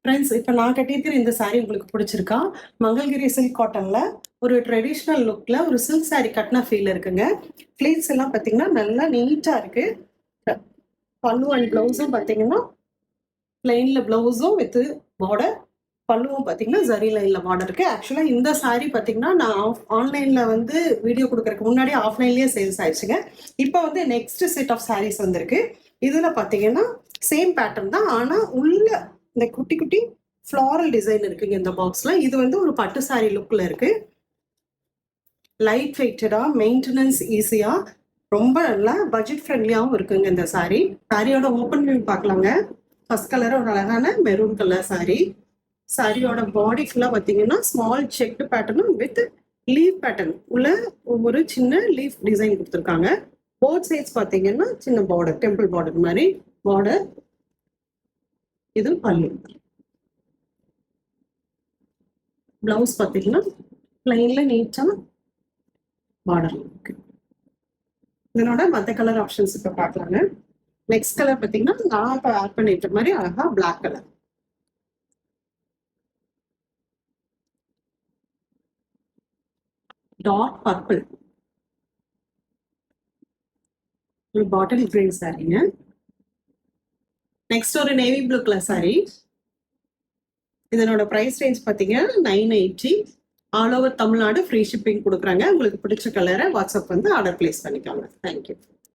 Friends, இப்போ நான் கட்டியிருக்கிற இந்த saree உங்களுக்கு பிடிச்சிருக்கா? மங்கள்கிரி சில்க் காட்டன்ல ஒரு ட்ரெடிஷ்னல் லுக்ல ஒரு சில்க் saree கட்டின ஃபீல் இருக்குங்க. ஃப்ளீட்ஸ் எல்லாம் பார்த்தீங்கன்னா நல்லா நீட்டா இருக்கு. பல்லு அண்ட் பிளவுஸும் பார்த்தீங்கன்னா பிளெயின்ல பிளவுஸும் வித் பார்டர், பல்லுவும் பார்த்தீங்கன்னா ஜரி லைன்ல பார்டர் இருக்கு. ஆக்சுவலா இந்த saree பார்த்தீங்கன்னா நான் ஆன்லைன்ல வந்து வீடியோ கொடுக்கறதுக்கு முன்னாடி ஆஃப்லைன்லயே சேல்ஸ் ஆயிடுச்சுங்க. இப்போ வந்து நெக்ஸ்ட் செட் ஆஃப் sarees வந்திருக்கு. இதுல பார்த்தீங்கன்னா சேம் பேட்டர்ன் தான், ஆனா உள்ள இந்த குட்டி குட்டி ஃப்ளாரல் டிசைன் இருக்குங்க இந்த பாக்ஸ்ல. இது வந்து ஒரு பட்டு saree லுக்ல இருக்கு. லைட் வெயிட்டடா, மெயின்டெனன்ஸ் ஈஸியா, ரொம்ப நல்லா பட்ஜெட் ஃப்ரெண்ட்லியாவும் இருக்குங்க இந்த saree. சாரியோட ஓப்பன் வியூ பார்க்கலாங்க. ஃபர்ஸ்ட் கலர் ஒரு அழகான மெரூன் கலர் saree. சாரியோட பாடி ஃபுல்லா பார்த்தீங்கன்னா ஸ்மால் செக்டு பேட்டர்னும் வித் லீஃப் பேட்டர்ன் உள்ள ஒரு சின்ன லீஃப் டிசைன் கொடுத்துருக்காங்க. போத் சைட்ஸ் பார்த்தீங்கன்னா சின்ன பார்டர், டெம்பிள் பார்டர் மாதிரி பார்டர். இது பல்லு. பிளவுஸ் பார்த்தீங்கன்னா பிளைன்ல நீட்டா பார்டர் இருக்கு. இதனோட மற்ற கலர் ஆப்ஷன்ஸ் இப்போ பார்க்கலாங்க. நெக்ஸ்ட் கலர் பார்த்தீங்கன்னா நான் இப்போ ஆட் பண்ணிட்ட மாதிரி அழகா பிளாக் கலர். டார்க் பர்பிள், ஒரு பாட்டில் கிரீன் சாரீங்க. நெக்ஸ்ட் ஒரு நேவி ப்ளூ கலர் சாரி. இதனோட பிரைஸ் ரேஞ்ச் பார்த்தீங்கன்னா 980. All over Tamil Nadu free shipping கொடுக்குறாங்க. உங்களுக்கு பிடிச்ச கலரை வாட்ஸ்அப் வந்து ஆர்டர் பிளேஸ் பண்ணிக்கோங்க. தேங்க்யூ.